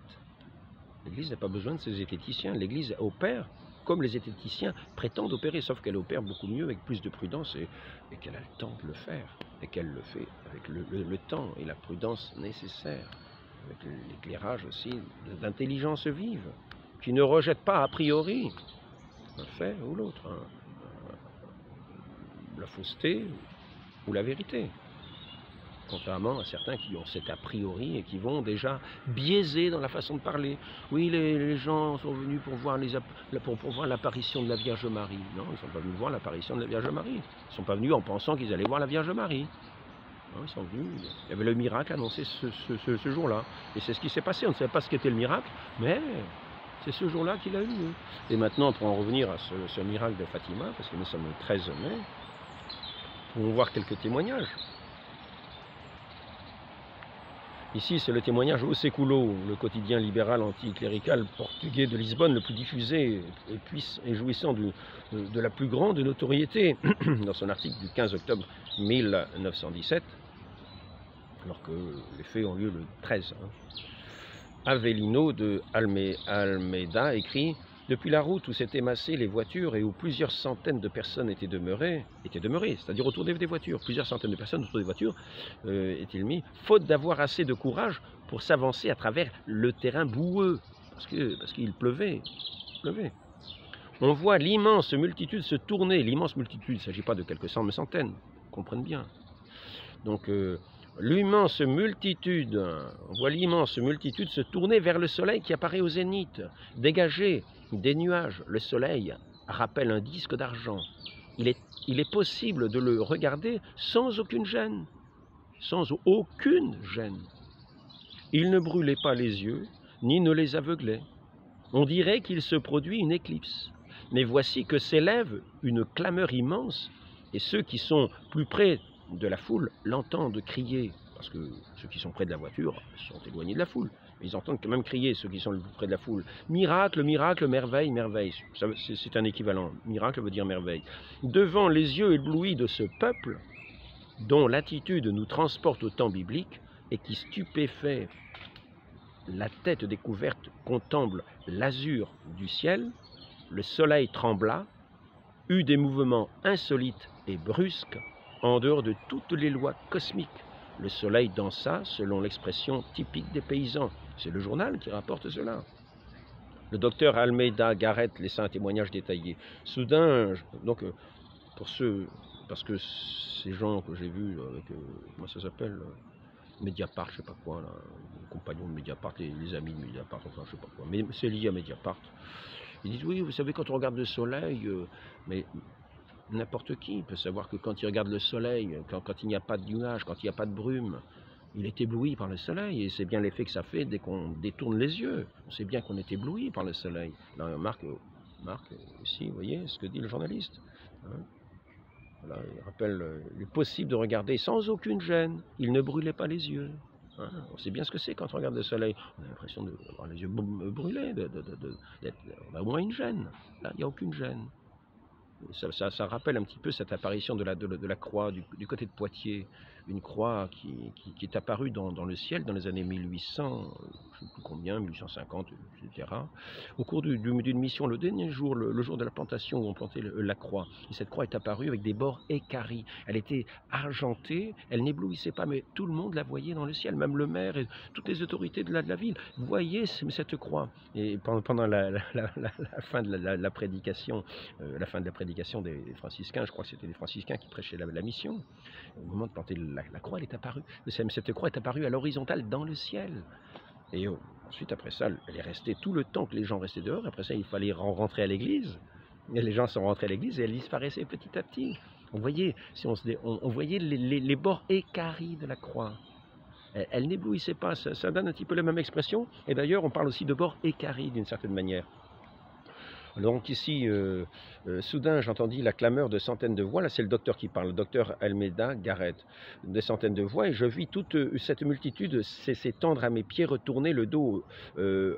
L'Église n'a pas besoin de ses zététiciens. L'Église opère comme les zététiciens prétendent opérer, sauf qu'elle opère beaucoup mieux, avec plus de prudence, et qu'elle a le temps de le faire, et qu'elle le fait avec le temps et la prudence nécessaire, avec l'éclairage aussi d'intelligence vive, qui ne rejette pas a priori un fait ou l'autre, hein, la fausseté ou la vérité. Contrairement à certains qui ont cet a priori et qui vont déjà biaiser dans la façon de parler. Oui, les gens sont venus pour voir l'apparition de la Vierge Marie. Non, ils ne sont pas venus voir l'apparition de la Vierge Marie. Ils ne sont pas venus en pensant qu'ils allaient voir la Vierge Marie. Non, ils sont venus, il y avait le miracle annoncé ce jour-là. Et c'est ce qui s'est passé. On ne savait pas ce qu'était le miracle, mais c'est ce jour-là qu'il a eu lieu. Et maintenant, pour en revenir à ce miracle de Fatima, parce que nous sommes le 13 mai, pouvons voir quelques témoignages. Ici, c'est le témoignage au Século, le quotidien libéral anticlérical portugais de Lisbonne, le plus diffusé et jouissant de la plus grande notoriété, dans son article du 15 octobre 1917, alors que les faits ont lieu le 13. Avelino de Almeida écrit: depuis la route où s'étaient massées les voitures et où plusieurs centaines de personnes étaient demeurées, c'est-à-dire autour des voitures, plusieurs centaines de personnes autour des voitures, est-il mis, faute d'avoir assez de courage pour s'avancer à travers le terrain boueux, parce qu'il pleuvait. On voit l'immense multitude se tourner, l'immense multitude, il ne s'agit pas de quelques centaines, comprennent bien. Donc, l'immense multitude, on voit l'immense multitude se tourner vers le soleil qui apparaît au zénith, dégagé des nuages. Le soleil rappelle un disque d'argent. Il est possible de le regarder sans aucune gêne. Sans aucune gêne. Il ne brûlait pas les yeux, ni ne les aveuglait. On dirait qu'il se produit une éclipse. Mais voici que s'élève une clameur immense, et ceux qui sont plus près de la foule l'entendent crier, parce que ceux qui sont près de la voiture sont éloignés de la foule, mais ils entendent quand même crier, ceux qui sont le plus près de la foule. Miracle, miracle, merveille, merveille. C'est un équivalent. Miracle veut dire merveille. Devant les yeux éblouis de ce peuple, dont l'attitude nous transporte au temps biblique, et qui stupéfait, la tête découverte contemple l'azur du ciel, le soleil trembla, eut des mouvements insolites et brusques, en dehors de toutes les lois cosmiques. Le soleil dansa selon l'expression typique des paysans. C'est le journal qui rapporte cela. Le docteur Almeida Garrett laissa un témoignage détaillé. Soudain, donc, parce que ces gens que j'ai vus avec, comment ça s'appelle, Mediapart, je sais pas quoi, là, les compagnons de Mediapart, les amis de Mediapart, enfin je sais pas quoi, mais c'est lié à Mediapart. Ils disent oui, vous savez, quand on regarde le soleil, mais n'importe qui peut savoir que quand il regarde le soleil, quand il n'y a pas de nuages, quand il n'y a pas de brume, il est ébloui par le soleil, et c'est bien l'effet que ça fait dès qu'on détourne les yeux. On sait bien qu'on est ébloui par le soleil. Là, Marc, ici, vous voyez ce que dit le journaliste. Hein, voilà, il rappelle, il est possible de regarder sans aucune gêne. Il ne brûlait pas les yeux. Hein, on sait bien ce que c'est quand on regarde le soleil. On a l'impression d'avoir les yeux brûlés, on a au moins une gêne. Là, il n'y a aucune gêne. Ça rappelle un petit peu cette apparition de la croix du côté de Poitiers, une croix qui est apparue dans le ciel dans les années 1800, je ne sais plus combien, 1850, etc. Au cours d'une mission, le dernier jour, le jour de la plantation où on plantait la croix. Et cette croix est apparue avec des bords équarris. Elle était argentée, elle n'éblouissait pas, mais tout le monde la voyait dans le ciel, même le maire et toutes les autorités de la ville voyaient cette croix. Et pendant la fin de la prédication, des franciscains, je crois que c'était les franciscains qui prêchaient la mission, au moment de planter la croix, elle est apparue. Cette croix est apparue à l'horizontale dans le ciel. Et ensuite, après ça, elle est restée tout le temps que les gens restaient dehors. Après ça, il fallait rentrer à l'église. Et les gens sont rentrés à l'église et elle disparaissait petit à petit. On voyait, on voyait les bords équarris de la croix. Elle n'éblouissait pas. Ça donne un petit peu la même expression. Et d'ailleurs, on parle aussi de bords équarris d'une certaine manière. Donc ici, soudain, j'entendis la clameur de centaines de voix. Là, c'est le docteur qui parle, le docteur Almeida Garrett. Des centaines de voix, et je vis toute cette multitude s'étendre à mes pieds, retourner le dos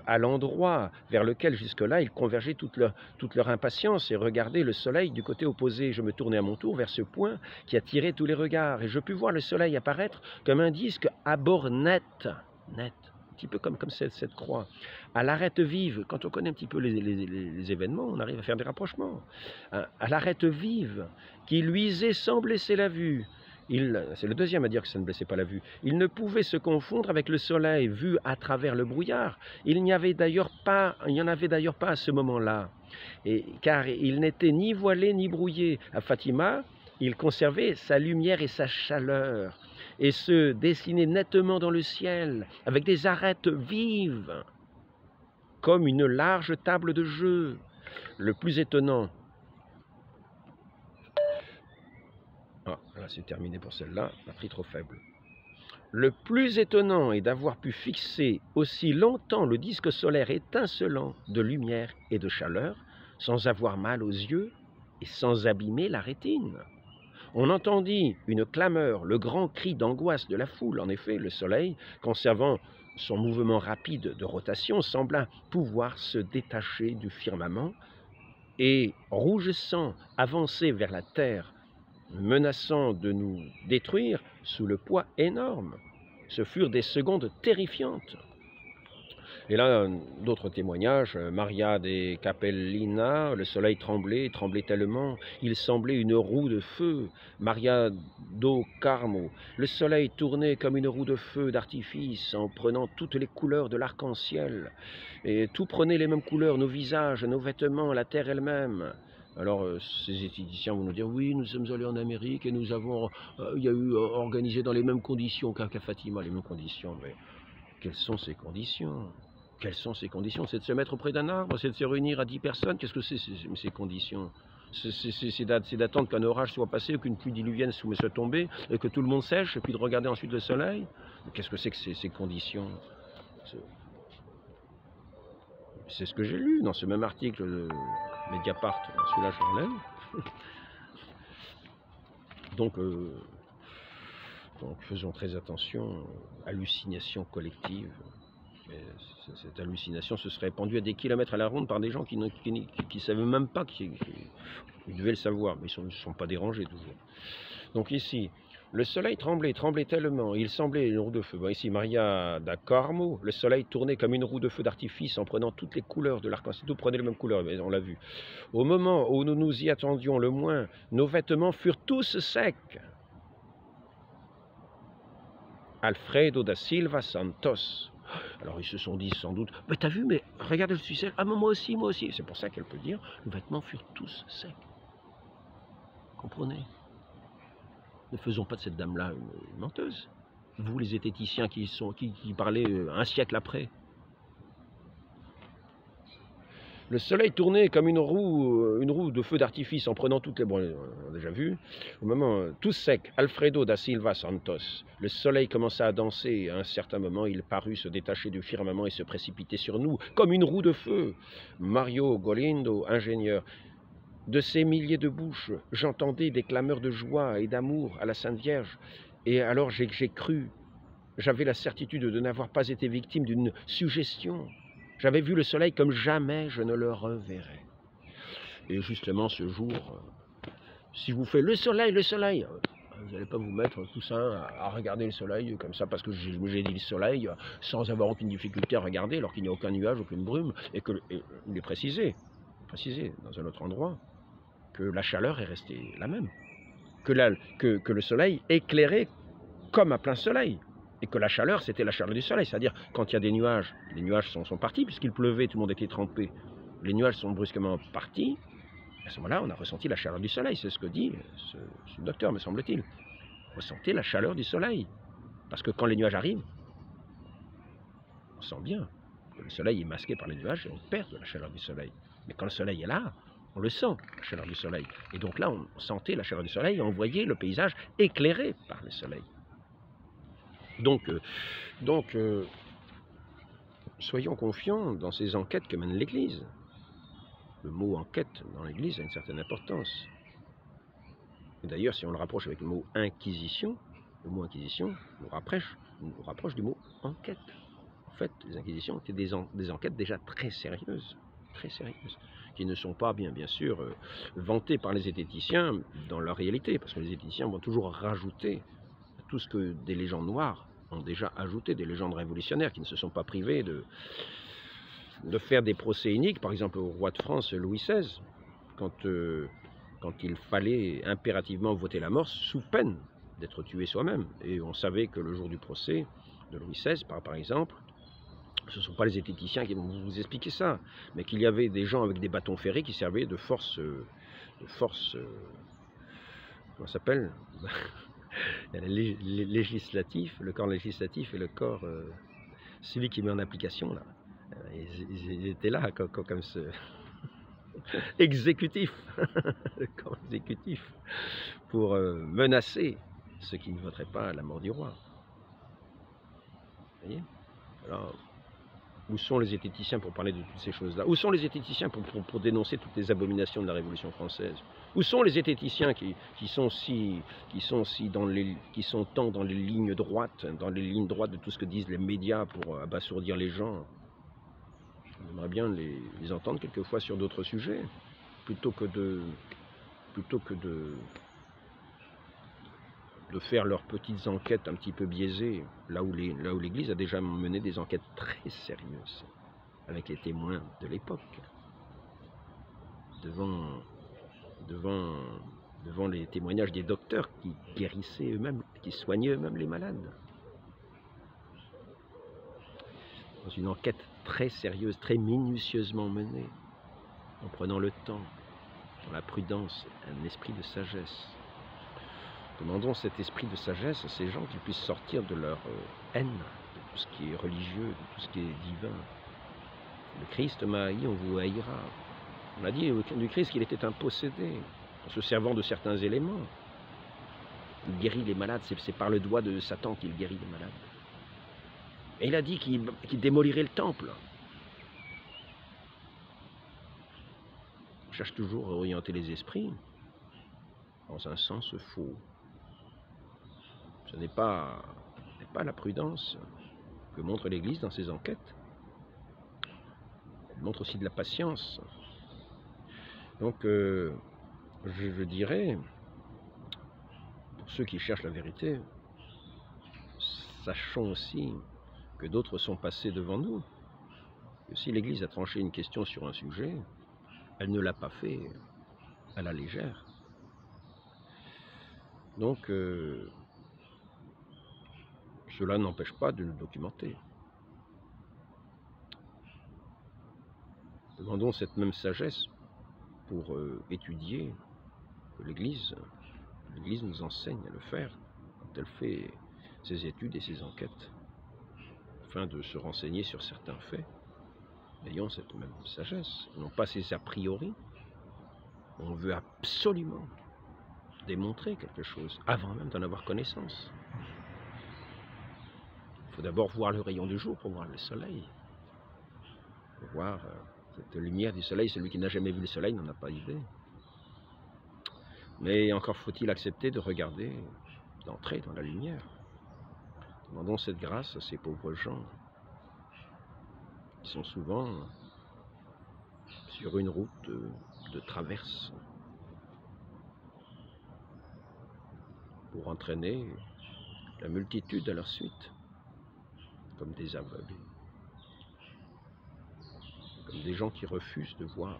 à l'endroit vers lequel jusque-là ils convergeaient toute leur impatience, et regarder le soleil du côté opposé. Je me tournai à mon tour vers ce point qui attirait tous les regards, et je pus voir le soleil apparaître comme un disque à bord net, un petit peu comme cette croix, à l'arête vive. Quand on connaît un petit peu les événements, on arrive à faire des rapprochements. À l'arête vive, qui luisait sans blesser la vue. C'est le deuxième à dire que ça ne blessait pas la vue. Il ne pouvait se confondre avec le soleil vu à travers le brouillard. Il n'y en avait d'ailleurs pas à ce moment-là, car il n'était ni voilé ni brouillé. À Fatima, il conservait sa lumière et sa chaleur, et se dessinait nettement dans le ciel, avec des arêtes vives, comme une large table de jeu. Le plus étonnant... Ah, là c'est terminé pour celle-là, batterie trop faible. Le plus étonnant est d'avoir pu fixer aussi longtemps le disque solaire étincelant de lumière et de chaleur, sans avoir mal aux yeux et sans abîmer la rétine. On entendit une clameur, le grand cri d'angoisse de la foule. En effet, le soleil, conservant son mouvement rapide de rotation, sembla pouvoir se détacher du firmament et, rouge sang, avancer vers la terre, menaçant de nous détruire sous le poids énorme. Ce furent des secondes terrifiantes. Et là, d'autres témoignages, Maria de Capellina, le soleil tremblait tellement, il semblait une roue de feu. Maria do Carmo, le soleil tournait comme une roue de feu d'artifice en prenant toutes les couleurs de l'arc-en-ciel. Et tout prenait les mêmes couleurs, nos visages, nos vêtements, la terre elle-même. Alors, ces étudiants vont nous dire, oui, nous sommes allés en Amérique et nous avons, il y a eu organisé dans les mêmes conditions qu'à Fatima, les mêmes conditions. Mais quelles sont ces conditions ? Quelles sont ces conditions? C'est de se mettre auprès d'un arbre, c'est de se réunir à 10 personnes. Qu'est-ce que c'est ces conditions? C'est d'attendre qu'un orage soit passé, qu'une pluie diluvienne soit tombée, et que tout le monde sèche, et puis de regarder ensuite le soleil. Qu'est-ce que c'est que ces conditions? C'est ce que j'ai lu dans ce même article de Mediapart. Celui-là, je l'enlève. Donc, faisons très attention, hallucination collective. Mais cette hallucination se serait répandue à des kilomètres à la ronde par des gens qui ne savaient même pas qu'ils devaient le savoir, mais ils ne sont pas dérangés toujours. Donc ici, le soleil tremblait tellement, il semblait une roue de feu. Bon, ici, Maria da Carmo, le soleil tournait comme une roue de feu d'artifice en prenant toutes les couleurs de l'arc-en-ciel. Tout prenait les mêmes couleurs, mais on l'a vu. Au moment où nous nous y attendions le moins, nos vêtements furent tous secs. Alfredo da Silva Santos. Alors ils se sont dit sans doute, mais t'as vu, mais regarde, je suis sec. Ah, moi aussi. C'est pour ça qu'elle peut dire, nos vêtements furent tous secs. Comprenez? Ne faisons pas de cette dame-là une menteuse. Vous, les zététiciens qui parlaient un siècle après. Le soleil tournait comme une roue de feu d'artifice en prenant toutes les... Bon, on a déjà vu. Au moment, tout sec, Alfredo da Silva Santos. Le soleil commença à danser et à un certain moment, il parut se détacher du firmament et se précipiter sur nous comme une roue de feu. Mario Golindo, ingénieur. De ces milliers de bouches, j'entendais des clameurs de joie et d'amour à la Sainte Vierge. Et alors j'ai cru, j'avais la certitude de n'avoir pas été victime d'une suggestion. J'avais vu le soleil comme jamais je ne le reverrai. Et justement ce jour, si vous faites le soleil, vous n'allez pas vous mettre tout ça à regarder le soleil comme ça parce que j'ai dit le soleil sans avoir aucune difficulté à regarder alors qu'il n'y a aucun nuage, aucune brume et il est précisé dans un autre endroit que la chaleur est restée la même, que le soleil éclairait comme à plein soleil. Et que la chaleur, c'était la chaleur du soleil. C'est-à-dire, quand il y a des nuages, les nuages sont partis, puisqu'il pleuvait, tout le monde était trempé. Les nuages sont brusquement partis. À ce moment-là, on a ressenti la chaleur du soleil. C'est ce que dit ce docteur, me semble-t-il. Ressentez la chaleur du soleil. Parce que quand les nuages arrivent, on sent bien que le soleil est masqué par les nuages et on perd de la chaleur du soleil. Mais quand le soleil est là, on le sent, la chaleur du soleil. Et donc là, on sentait la chaleur du soleil et on voyait le paysage éclairé par le soleil. Donc, soyons confiants dans ces enquêtes que mène l'Église. le mot enquête dans l'Église a une certaine importance. D'ailleurs, si on le rapproche avec le mot inquisition, le mot inquisition nous rapproche du mot enquête. En fait, les inquisitions étaient des enquêtes déjà très sérieuses, qui ne sont pas bien sûr vantées par les zététiciens dans leur réalité, parce que les zététiciens vont toujours rajouter tout ce que des légendes noires ont déjà ajouté, des légendes révolutionnaires qui ne se sont pas privées de faire des procès iniques, par exemple au roi de France Louis XVI, quand il fallait impérativement voter la mort sous peine d'être tué soi-même. Et on savait que le jour du procès de Louis XVI, par exemple, ce ne sont pas les zététiciens qui vont vous expliquer ça, mais qu'il y avait des gens avec des bâtons ferrés qui servaient de force comment ça s'appelle législatif, le corps législatif et le corps celui qui met en application là. Ils étaient là comme ce exécutif, le corps exécutif, pour menacer ceux qui ne voteraient pas à la mort du roi. Vous voyez? Alors, où sont les zététiciens pour parler de toutes ces choses-là? Où sont les zététiciens pour dénoncer toutes les abominations de la Révolution française? Où sont les zététiciens qui sont tant dans les lignes droites, de tout ce que disent les médias pour abasourdir les gens? On aimerait bien les entendre quelquefois sur d'autres sujets, plutôt que de faire leurs petites enquêtes un petit peu biaisées, là où l'Église a déjà mené des enquêtes très sérieuses, avec les témoins de l'époque, devant les témoignages des docteurs qui guérissaient eux-mêmes, qui soignaient eux-mêmes les malades. Dans une enquête très sérieuse, très minutieusement menée, en prenant le temps, dans la prudence, un esprit de sagesse. Demandons cet esprit de sagesse à ces gens qui puissent sortir de leur haine, de tout ce qui est religieux, de tout ce qui est divin. Le Christ m'a haï, on vous haïra. On a dit du Christ qu'il était un possédé, en se servant de certains éléments. Il guérit les malades, c'est par le doigt de Satan qu'il guérit les malades. Et il a dit qu'il démolirait le temple. On cherche toujours à orienter les esprits dans un sens faux. Ce n'est pas la prudence que montre l'Église dans ses enquêtes. Elle montre aussi de la patience. Donc, je dirais, pour ceux qui cherchent la vérité, sachons aussi que d'autres sont passés devant nous. Et si l'Église a tranché une question sur un sujet, elle ne l'a pas fait à la légère. Donc, cela n'empêche pas de le documenter. Demandons cette même sagesse pour étudier que l'Église nous enseigne à le faire quand elle fait ses études et ses enquêtes, afin de se renseigner sur certains faits. Ayons cette même sagesse, non pas ces a priori. On veut absolument démontrer quelque chose avant même d'en avoir connaissance. Il faut d'abord voir le rayon du jour pour voir le soleil. Pour voir cette lumière du soleil. Celui qui n'a jamais vu le soleil n'en a pas idée. Mais encore faut-il accepter de regarder, d'entrer dans la lumière. Demandons cette grâce à ces pauvres gens qui sont souvent sur une route de traverse pour entraîner la multitude à leur suite, comme des aveugles, comme des gens qui refusent de voir,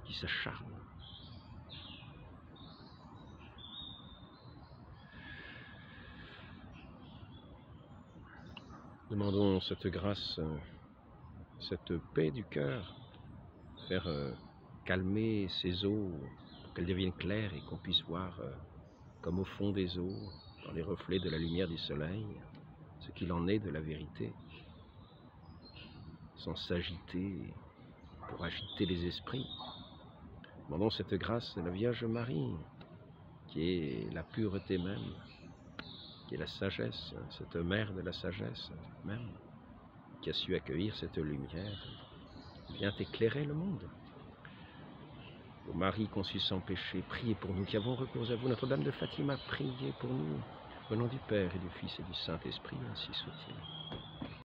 qui s'acharnent. Demandons cette grâce, cette paix du cœur, faire calmer ces eaux, pour qu'elles deviennent claires et qu'on puisse voir, comme au fond des eaux, dans les reflets de la lumière du soleil, ce qu'il en est de la vérité, sans s'agiter pour agiter les esprits. Demandons cette grâce à la Vierge Marie, qui est la pureté même, qui est la sagesse, cette mère de la sagesse même, qui a su accueillir cette lumière vient éclairer le monde. Ô Marie conçue sans péché, priez pour nous qui avons recours à vous. Notre-Dame de Fatima, priez pour nous. Au nom du Père et du Fils et du Saint-Esprit, ainsi soit-il.